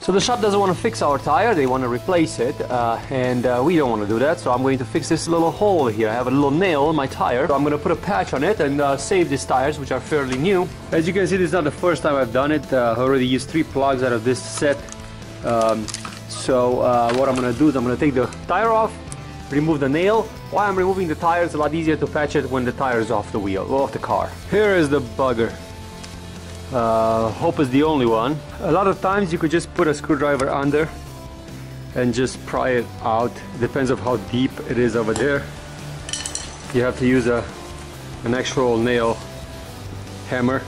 So the shop doesn't want to fix our tire, they want to replace it, and we don't want to do that, so I'm going to fix this little hole here. I have a little nail in my tire, so I'm going to put a patch on it and save these tires, which are fairly new. As you can see, this is not the first time I've done it. I already used 3 plugs out of this set. What I'm going to do is I'm going to take the tire off, remove the nail. While I'm removing the tire, it's a lot easier to patch it when the tire is off the wheel, off the car. Here is the bugger. Hope is the only one. A lot of times you could just put a screwdriver under and just pry it out. Depends on how deep it is over there. You have to use an actual nail hammer.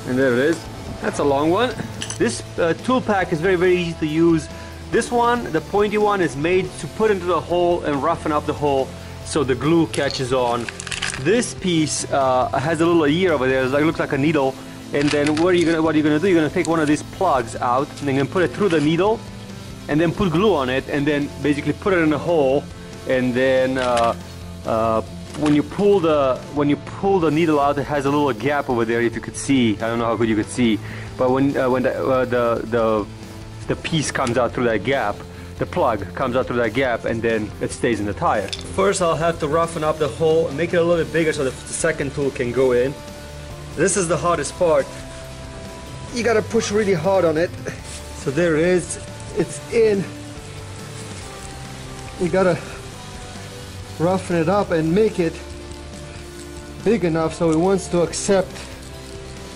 And there it is. That's a long one. This tool pack is very easy to use. This one, the pointy one, is made to put into the hole and roughen up the hole so the glue catches on. This piece has a little ear over there. It looks like a needle. And then what you're gonna do, you're gonna take one of these plugs out and then put it through the needle and then put glue on it and then basically put it in a hole, and then when you pull the needle out, it has a little gap over there, if you could see. I don't know how good you could see, but when the piece comes out through that gap, the plug comes out through that gap, and then it stays in the tire. First I'll have to roughen up the hole and make it a little bit bigger so the second tool can go in. This is the hardest part. You gotta push really hard on it. So there it is, it's in. You gotta roughen it up and make it big enough so it wants to accept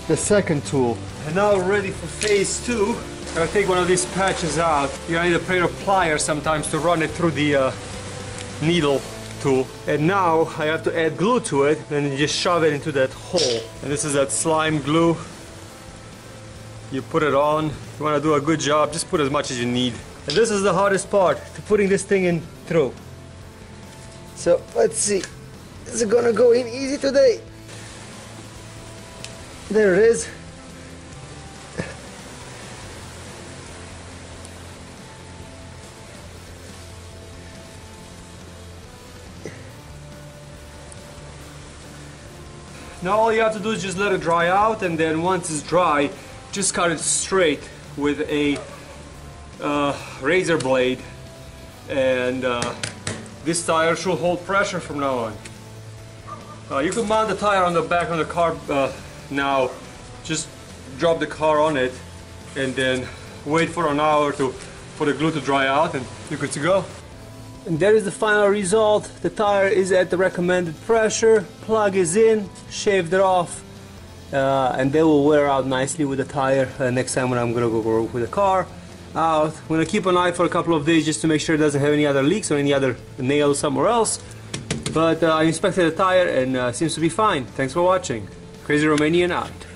the second tool. And now we're ready for phase 2. Gotta take one of these patches out. You need a pair of pliers sometimes to run it through the needle tool. And now I have to add glue to it and you just shove it into that hole. And this is that slime glue. You put it on. If you want to do a good job, just put as much as you need. And this is the hardest part, to putting this thing in through. So let's see, is it gonna go in easy today? There it is. Now all you have to do is just let it dry out, and then once it's dry, just cut it straight with a razor blade, and this tire should hold pressure from now on. You can mount the tire on the back of the car now. Just drop the car on it and then wait for an hour for the glue to dry out, and you're good to go. And there is the final result. The tire is at the recommended pressure, plug is in, shaved it off, and they will wear out nicely with the tire next time when I'm gonna go with the car out. I'm gonna keep an eye for a couple of days just to make sure it doesn't have any other leaks or any other nails somewhere else. But I inspected the tire and seems to be fine. Thanks for watching. Crazy Romanian out.